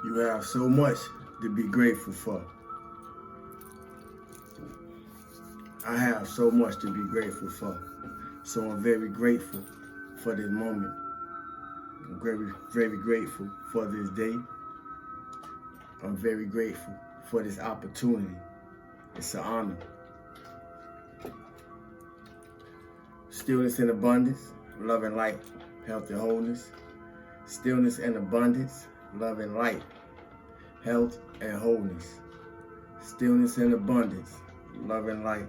You have so much to be grateful for. I have so much to be grateful for. So I'm very grateful for this moment. I'm very, very grateful for this day. I'm very grateful for this opportunity. It's an honor. Stillness and abundance, love and light, health and wholeness. Stillness and abundance, love and light, health and wholeness. Stillness and abundance, love and light,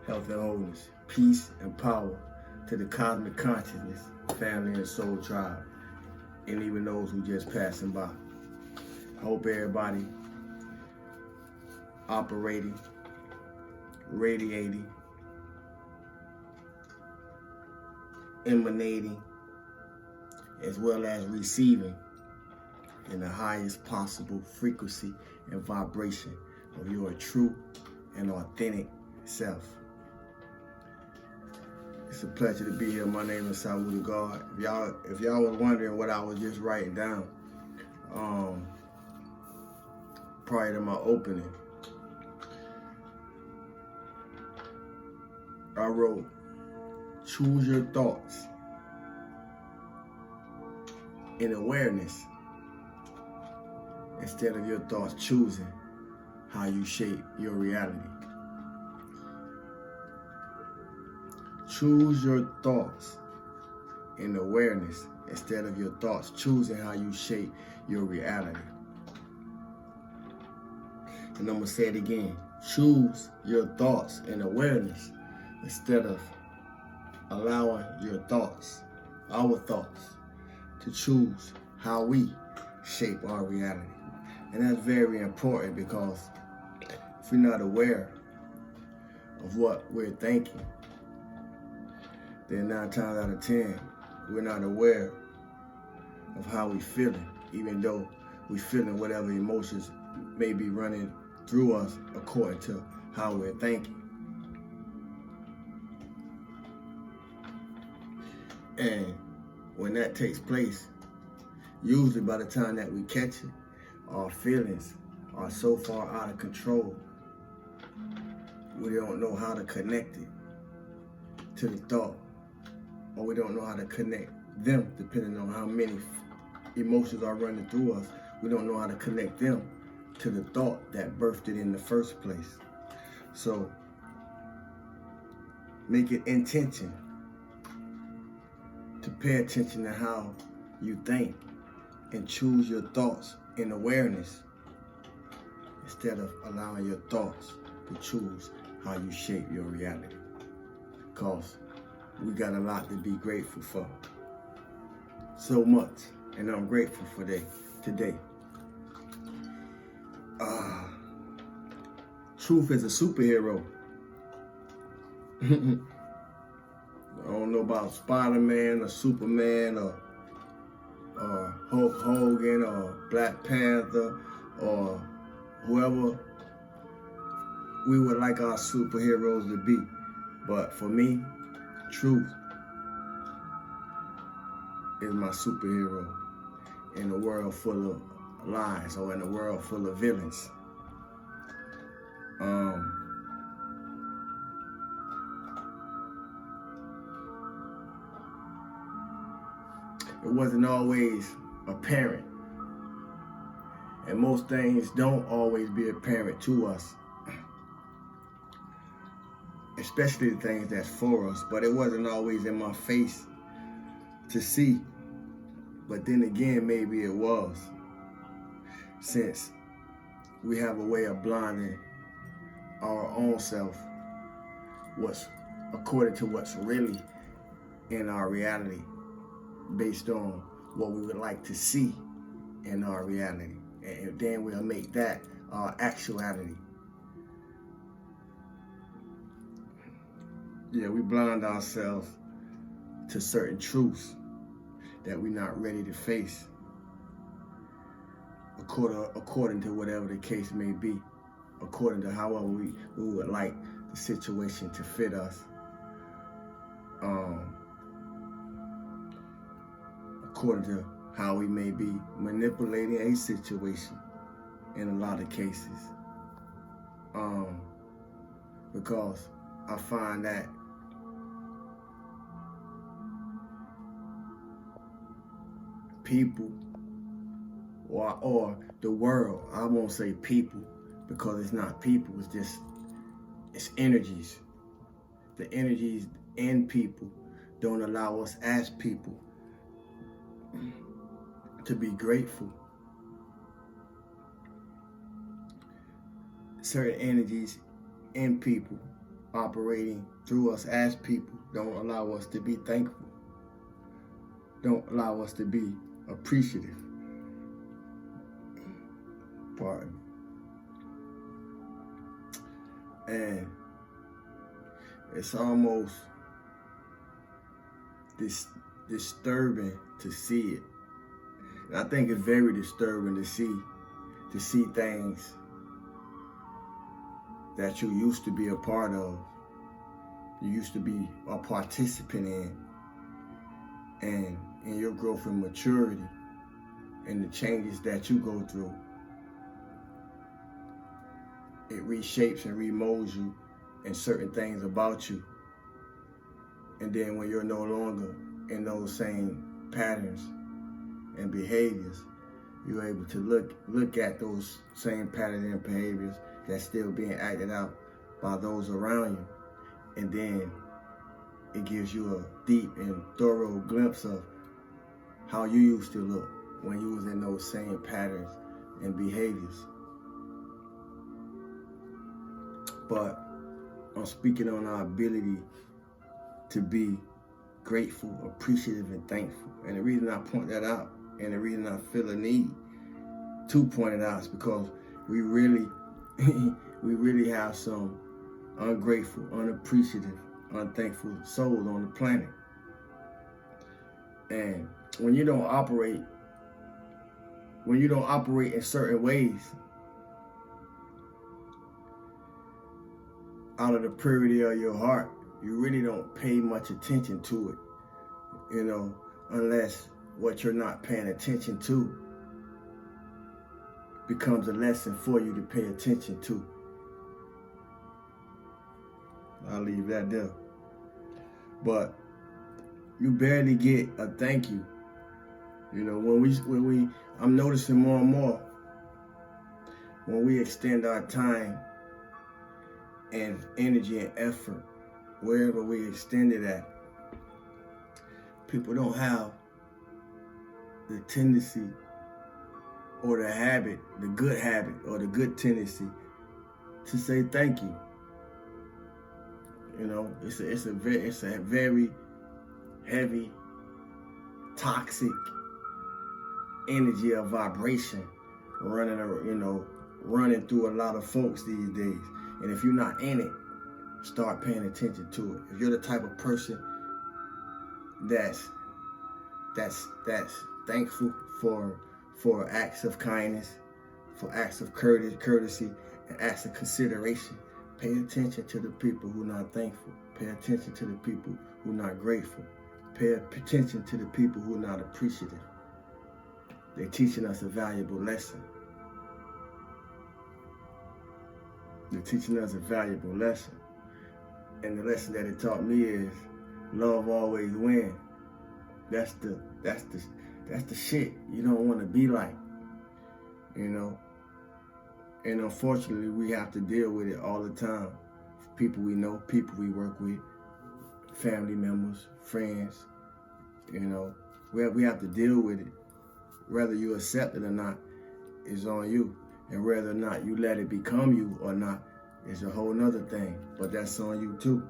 health and wholeness. Peace and power to the cosmic consciousness, family and soul tribe, and even those who just passing by. I hope everybody operating, radiating, emanating, as well as receiving in the highest possible frequency and vibration of your true and authentic self. It's a pleasure to be here. My name is Sawu God. If y'all was wondering what I was just writing down, prior to my opening, I wrote, choose your thoughts in awareness instead of your thoughts choosing how you shape your reality. Choose your thoughts in awareness instead of your thoughts choosing how you shape your reality. And I'm going to say it again. Choose your thoughts in awareness instead of allowing your thoughts, our thoughts, to choose how we shape our reality. And that's very important, because if we're not aware of what we're thinking, then 9 times out of 10, we're not aware of how we're feeling, even though we're feeling whatever emotions may be running through us according to how we're thinking. And when that takes place, usually by the time that we catch it, our feelings are so far out of control, we don't know how to connect it to the thought, or we don't know how to connect them, depending on how many emotions are running through us. We don't know how to connect them to the thought that birthed it in the first place. So make it intention to pay attention to how you think and choose your thoughts in awareness instead of allowing your thoughts to choose how you shape your reality. Because we got a lot to be grateful for. So much. And I'm grateful for today. Truth is a superhero. I don't know about Spider-Man or Superman or Hulk Hogan or Black Panther or whoever we would like our superheroes to be. But for me, truth is my superhero in a world full of lies, or in a world full of villains. It wasn't always apparent, and most things don't always be apparent to us, especially the things that's for us, but it wasn't always in my face to see. But then again, maybe it was, since we have a way of blinding our own self according to what's really in our reality, based on what we would like to see in our reality. And then we'll make that our actuality. Yeah, we blind ourselves to certain truths that we're not ready to face, according to whatever the case may be, according to however we would like the situation to fit us, according to how we may be manipulating a situation in a lot of cases. Because I find that people or the world, I won't say people because it's not people, it's energies. The energies in people don't allow us as people to be grateful. Certain energies in people operating through us as people don't allow us to be thankful, don't allow us to be appreciative. Pardon. And it's almost disturbing to see it. And I think it's very disturbing to see things that you used to be a part of, you used to be a participant in, and in your growth and maturity and the changes that you go through, it reshapes and remolds you in certain things about you. And then when you're no longer in those same patterns and behaviors, you're able to look at those same patterns and behaviors that's still being acted out by those around you. And then it gives you a deep and thorough glimpse of how you used to look when you was in those same patterns and behaviors. But I'm speaking on our ability to be grateful, appreciative, and thankful. And the reason I point that out, and the reason I feel a need to point it out, is because we really have some ungrateful, unappreciative, unthankful souls on the planet. And when you don't operate in certain ways out of the purity of your heart, you really don't pay much attention to it, unless what you're not paying attention to becomes a lesson for you to pay attention to. I'll leave that there. But you barely get a thank you. When I'm noticing more and more, when we extend our time and energy and effort, wherever we extend it at, people don't have the tendency or the habit, the good habit or the good tendency to say thank you. It's a very heavy, toxic energy of vibration running through a lot of folks these days. And if you're not in it, start paying attention to it. If you're the type of person that's thankful for acts of kindness, for acts of courtesy, and acts of consideration, pay attention to the people who are not thankful. Pay attention to the people who are not grateful. Pay attention to the people who are not appreciative. They're teaching us a valuable lesson. They're teaching us a valuable lesson. And the lesson that it taught me is love always wins. That's the shit you don't want to be like, And unfortunately, we have to deal with it all the time. People we know, people we work with, family members, friends, we have to deal with it. Whether you accept it or not is on you. And whether or not you let it become you or not is a whole nother thing. But that's on you too.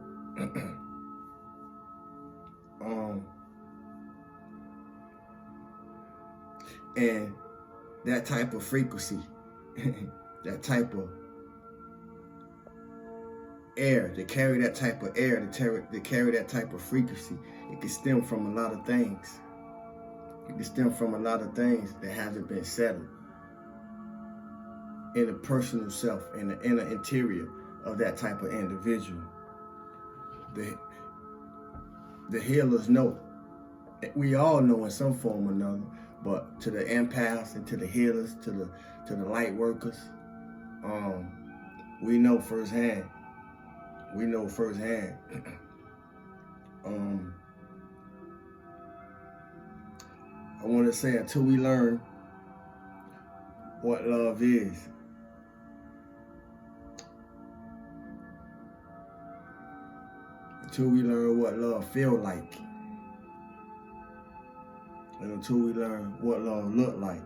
And that type of frequency, that type of air, to carry that type of air, to carry that type of frequency, it can stem from a lot of things. It can stem from a lot of things that haven't been settled in the personal self, in the inner interior of that type of individual. The healers know. We all know in some form or another But to the empaths and to the healers, to the light workers, we know firsthand. We know firsthand. I want to say, until we learn what love is, until we learn what love feels like, and until we learn what love look like,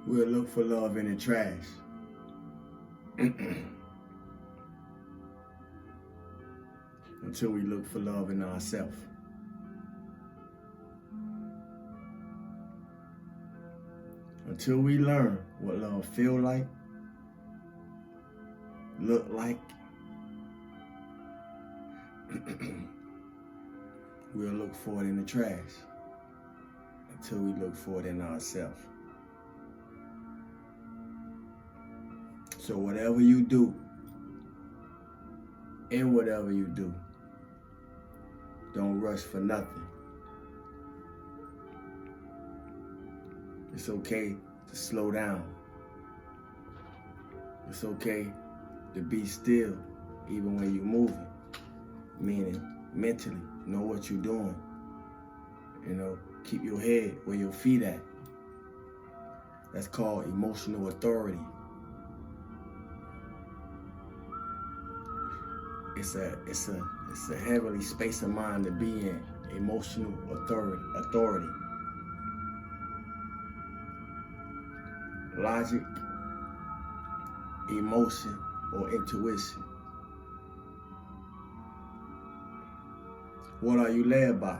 we'll look for love in the trash. Until we look for love in ourselves. Until we learn what love feel like, look like, we'll look for it in the trash. Until we look for it in ourselves. So whatever you do, and whatever you do, don't rush for nothing. It's okay to slow down. It's okay to be still, even when you're moving. Meaning, mentally, know what you're doing. You know, keep your head where your feet at. That's called emotional authority. It's a heavenly space of mind to be in. Emotional authority. Logic, emotion, or intuition. What are you led by?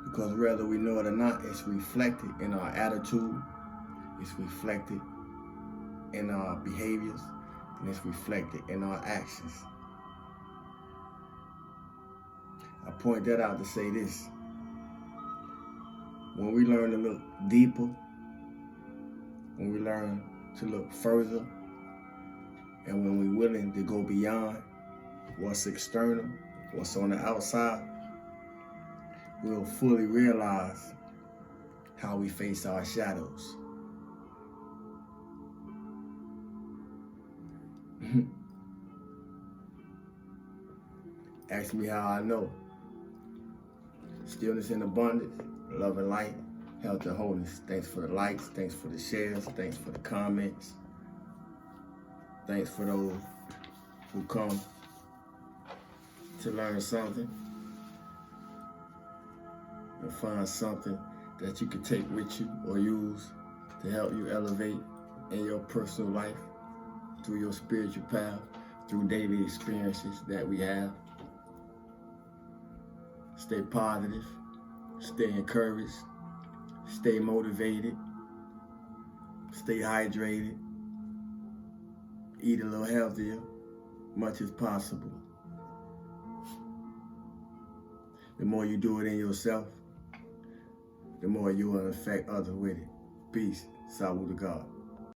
Because whether we know it or not, it's reflected in our attitude, it's reflected in our behaviors, and it's reflected in our actions. I point that out to say this. When we learn to look deeper, when we learn to look further, and when we're willing to go beyond what's external, what's on the outside, we'll fully realize how we face our shadows. Ask me how I know. Stillness and abundance, love and light, health and wholeness. Thanks for the likes, thanks for the shares, thanks for the comments. Thanks for those who come to learn something and find something that you can take with you or use to help you elevate in your personal life, through your spiritual path, through daily experiences that we have. Stay positive, stay encouraged, stay motivated, stay hydrated, eat a little healthier, much as possible. The more you do it in yourself, the more you will affect others with it. Peace. Salud to God.